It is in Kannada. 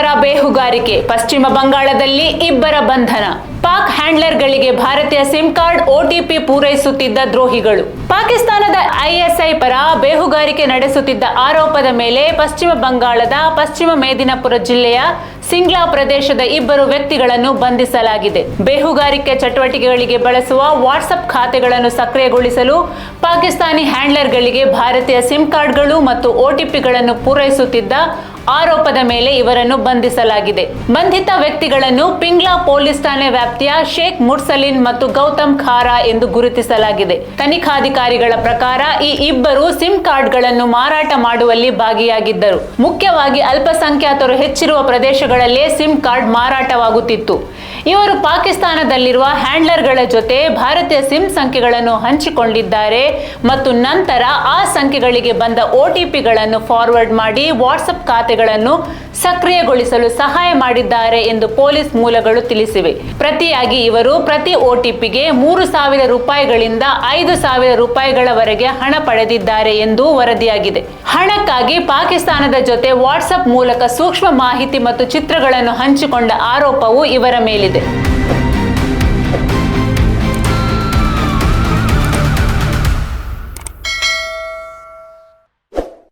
ಪರ ಬೇಹುಗಾರಿಕೆ, ಪಶ್ಚಿಮ ಬಂಗಾಳದಲ್ಲಿ ಇಬ್ಬರ ಬಂಧನ. ಪಾಕ್ ಹ್ಯಾಂಡ್ಲರ್ಗಳಿಗೆ ಭಾರತೀಯ ಸಿಮ್ ಕಾರ್ಡ್ OTP ಪೂರೈಸುತ್ತಿದ್ದ ದ್ರೋಹಿಗಳು. ಪಾಕಿಸ್ತಾನದ ISI ಪರ ಬೇಹುಗಾರಿಕೆ ನಡೆಸುತ್ತಿದ್ದ ಆರೋಪದ ಮೇಲೆ ಪಶ್ಚಿಮ ಬಂಗಾಳದ ಪಶ್ಚಿಮ ಮೇದಿನಾಪುರ ಜಿಲ್ಲೆಯ ಸಿಂಗ್ಲಾ ಪ್ರದೇಶದ ಇಬ್ಬರು ವ್ಯಕ್ತಿಗಳನ್ನು ಬಂಧಿಸಲಾಗಿದೆ. ಬೇಹುಗಾರಿಕೆ ಚಟುವಟಿಕೆಗಳಿಗೆ ಬಳಸುವ ವಾಟ್ಸ್ಆಪ್ ಖಾತೆಗಳನ್ನು ಸಕ್ರಿಯಗೊಳಿಸಲು ಪಾಕಿಸ್ತಾನಿ ಹ್ಯಾಂಡ್ಲರ್ಗಳಿಗೆ ಭಾರತೀಯ ಸಿಮ್ ಕಾರ್ಡ್ಗಳು ಮತ್ತು OTPಗಳನ್ನು ಪೂರೈಸುತ್ತಿದ್ದ ಆರೋಪದ ಮೇಲೆ ಇವರನ್ನು ಬಂಧಿಸಲಾಗಿದೆ. ಬಂಧಿತ ವ್ಯಕ್ತಿಗಳನ್ನು ಪಿಂಗ್ಲಾ ಪೊಲೀಸ್ ಠಾಣೆ ವ್ಯಾಪ್ತಿಯ ಶೇಖ್ ಮುರ್ಸಲಿನ್ ಮತ್ತು ಗೌತಮ್ ಖಾರಾ ಎಂದು ಗುರುತಿಸಲಾಗಿದೆ. ತನಿಖಾಧಿಕಾರಿಗಳ ಪ್ರಕಾರ ಈ ಇಬ್ಬರು ಸಿಮ್ ಕಾರ್ಡ್ಗಳನ್ನು ಮಾರಾಟ ಮಾಡುವಲ್ಲಿ ಭಾಗಿಯಾಗಿದ್ದರು. ಮುಖ್ಯವಾಗಿ ಅಲ್ಪಸಂಖ್ಯಾತರು ಹೆಚ್ಚಿರುವ ಪ್ರದೇಶಗಳಲ್ಲೇ ಸಿಮ್ ಕಾರ್ಡ್ ಮಾರಾಟವಾಗುತ್ತಿತ್ತು. ಇವರು ಪಾಕಿಸ್ತಾನದಲ್ಲಿರುವ ಹ್ಯಾಂಡ್ಲರ್ಗಳ ಜೊತೆ ಭಾರತೀಯ ಸಿಮ್ ಸಂಖ್ಯೆಗಳನ್ನು ಹಂಚಿಕೊಂಡಿದ್ದಾರೆ ಮತ್ತು ನಂತರ ಆ ಸಂಖ್ಯೆಗಳಿಗೆ ಬಂದ OTPಗಳನ್ನು ಫಾರ್ವರ್ಡ್ ಮಾಡಿ ವಾಟ್ಸ್ಆಪ್ ಖಾತೆಗಳನ್ನು ಸಕ್ರಿಯಗೊಳಿಸಲು ಸಹಾಯ ಮಾಡಿದ್ದಾರೆ ಎಂದು ಪೊಲೀಸ್ ಮೂಲಗಳು ತಿಳಿಸಿವೆ. ಪ್ರತಿಯಾಗಿ ಇವರು ಪ್ರತಿ OTPಗೆ 3,000 ರೂಪಾಯಿಗಳಿಂದ 5,000 ರೂಪಾಯಿಗಳವರೆಗೆ ಹಣ ಪಡೆದಿದ್ದಾರೆ ಎಂದು ವರದಿಯಾಗಿದೆ. ಹಣಕ್ಕಾಗಿ ಪಾಕಿಸ್ತಾನದ ಜೊತೆ ವಾಟ್ಸ್ಆಪ್ ಮೂಲಕ ಸೂಕ್ಷ್ಮ ಮಾಹಿತಿ ಮತ್ತು ಚಿತ್ರಗಳನ್ನು ಹಂಚಿಕೊಂಡ ಆರೋಪವು ಇವರ ಮೇಲಿದೆ.